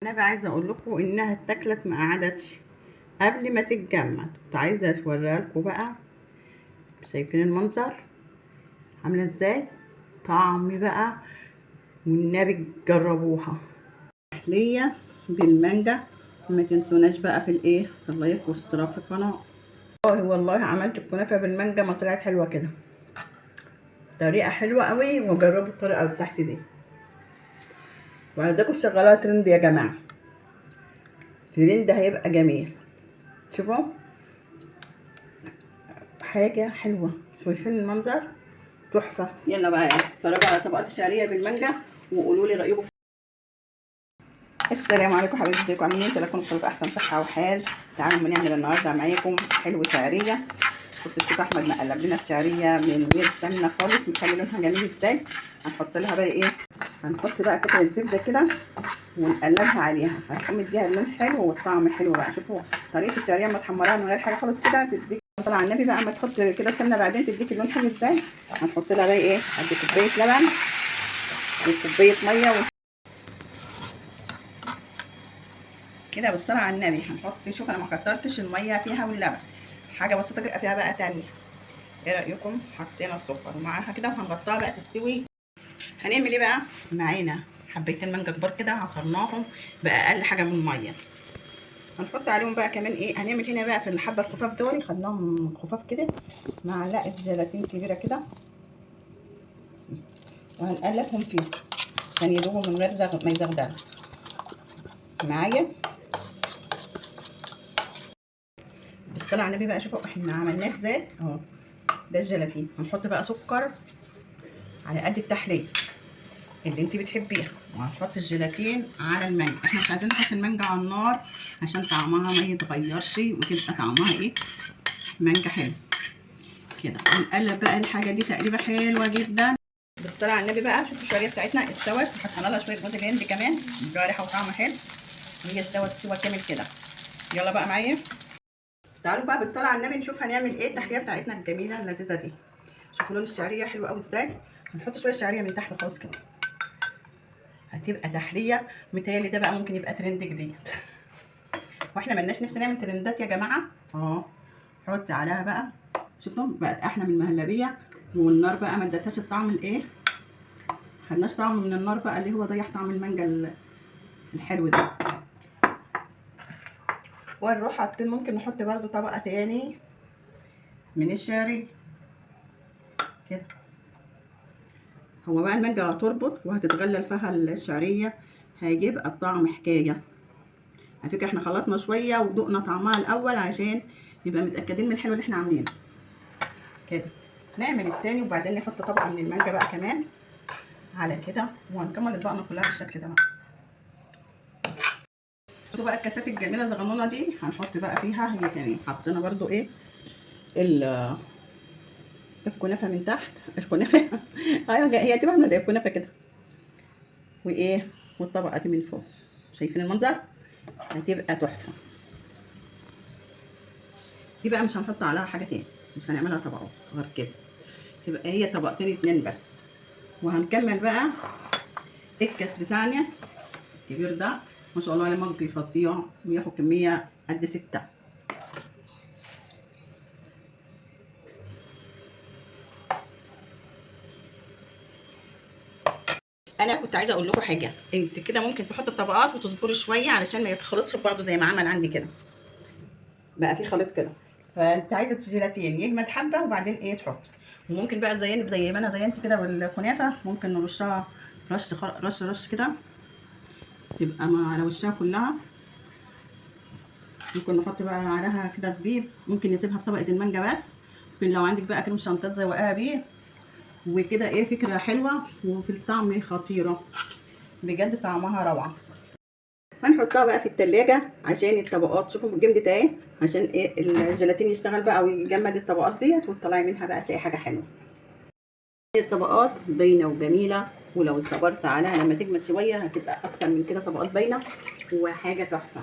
انا بقى عايزه اقول لكم انها اتاكلت ما قعدتش قبل ما تتجمد. كنت عايزه اوريها لكم بقى. شايفين المنظر عامله ازاي؟ طعم بقى، والنبي جربوها. تحليه بالمانجا. ما تنسوناش بقى في الايه، في اللايك والاشتراك في القناه. والله عملت الكنافه بالمانجا ما طلعت حلوه كده، طريقه حلوه قوي. وجربوا الطريقه اللي تحت دي، وعايزاكم تشغلوها ترند يا جماعه. ترند هيبقى جميل. شوفوا حاجه حلوه، شايفين المنظر تحفه. يلا بقى اتفرجوا على طبقات الشعريه بالمانجا وقولوا لي رايكم. السلام عليكم حبايبي، ازيكم عاملين ايه؟ ان شاء الله تكونوا في احسن صحه وحال. تعالوا نعمل النهارده معاكم حلو شعريه. شفت الشيخ احمد مقلب لنا الشعريه من غير سمنه خالص، مخلي لونها جميل ازاي. هنحط لها بقى ايه، هنحط بقى قطعه زبده كده ونقلبها عليها، هتقوم مديها اللون حلو والطعم حلو بقى. شوفوا طريقه الشعريه اما تحمرها من غير حاجه خالص كده تديك صلاه على النبي بقى. اما تحط كده سمنه بعدين تديك اللون حلو ازاي. هنحط لها بقى ايه، قد كوبايه لبن وكوبايه ميه كده بالصلاه على النبي. هنحط، شوف انا ما كترتش الميه فيها واللبن، حاجه بسيطه تبقى فيها بقى تانية. ايه رايكم؟ حطينا السكر ومعاها كده وهنغطيها بقى تستوي. هنعمل ايه بقى؟ معانا حبيتين مانجا كبار كده عصرناهم باقل حاجه من الميه. هنحط عليهم بقى كمان ايه، هنعمل هنا بقى في الحبه الخفاف دول، خدناهم خفاف كده، معلقه جيلاتين كبيره كده، وهنقلبهم فيها عشان يدوبوا من غير ما يزغدلوا معايا. بالصلاه على النبي بقى. شوفوا احنا عملناه ازاي اهو. ده الجيلاتين. هنحط بقى سكر على قد التحليه اللي انت بتحبيها، وهنحط الجيلاتين على المانجا. احنا مش عايزين نحط المانجا على النار عشان طعمها ما يتغيرش وتبقى طعمها ايه، مانجا حلو كده. ونقلب بقى الحاجه دي تقليبه حلوه جدا. بالصلاه على النبي بقى. شوفوا الشعريه بتاعتنا استوت، وحطينا لها شويه جوز الهند كمان، بيدوها ريحه وطعم حلو، وهي استوت سوا كامل كده. يلا بقى معايا، تعالوا بقى بالصلاه على النبي نشوف هنعمل ايه التحليه بتاعتنا الجميله اللذيذه دي. شوفوا لون الشعريه حلو قوي ازاي. هنحط شويه شعريه من تحت خالص كده، هتبقى تحليه. متهيألي ده بقى ممكن يبقى ترند جديد. واحنا ملناش نفس نعمل ترندات يا جماعه. حط عليها بقى، شفتم بقت احلى من المهلبيه. والنار بقى ما ادتهاش الطعم الايه، خدناش طعم من النار بقى اللي هو ضيع طعم المانجا الحلو ده. ونروح حاطين، ممكن نحط برده طبقه تاني من الشعريه كده. هو بقى المانجا هتربط وهتتغلل فيها الشعريه، هيجيب الطعم حكايه. على فكره احنا خلطنا شويه ودقنا طعمها الاول عشان نبقى متاكدين من الحلو اللي احنا عاملينه كده. نعمل التاني وبعدين نحط طبقه من المانجا بقى كمان على كده، وهنكمل اطباقنا كلها بالشكل ده بقى. شوفوا بقى الكاسات الجميله الصغنونه دي، هنحط بقى فيها هي كمان. حطينا برده ايه، الكنافه من تحت. الكنافه ايوه هي هتبقى عامله زي الكنافه كده، وايه، والطبقه دي من فوق. شايفين المنظر؟ هتبقى تحفه. دي بقى مش هنحط عليها حاجه تاني، مش هنعملها طبقات غير كده، تبقى هي طبقتين اتنين بس. وهنكمل بقى الكاس بتاعنا الكبير ده، ما شاء الله عليه مج فظيع، وياخد كميه قد 6. انا كنت عايزه اقول لكم حاجه، انت كده ممكن تحط الطبقات وتصبري شويه علشان ما يتخلطش ببعضه زي ما عمل عندي كده. بقى في خليط كده، فانت عايزه الجيلاتين يجمد حبه وبعدين ايه تحط. وممكن بقى زي ما انا زينت كده بالكنافه، ممكن نرشها رش كده، تبقى على وشها كلها. ممكن نحط بقى عليها كده زبيب، ممكن نسيبها بطبقه المانجا بس. ممكن لو عندك بقى كريم شانتات زوقاها بيه وكده. ايه، فكره حلوه وفي الطعم خطيره بجد، طعمها روعه. هنحطها بقى في التلاجة عشان الطبقات، شوفوا جمدت اهي، عشان ايه الجيلاتين يشتغل بقى ويجمد الطبقات ديت، وتطلعي منها بقى تلاقي حاجه حلوه. الطبقات باينه وجميله، ولو صبرت عليها لما تجمد شويه هتبقى اكتر من كده طبقات باينه وحاجه تحفه.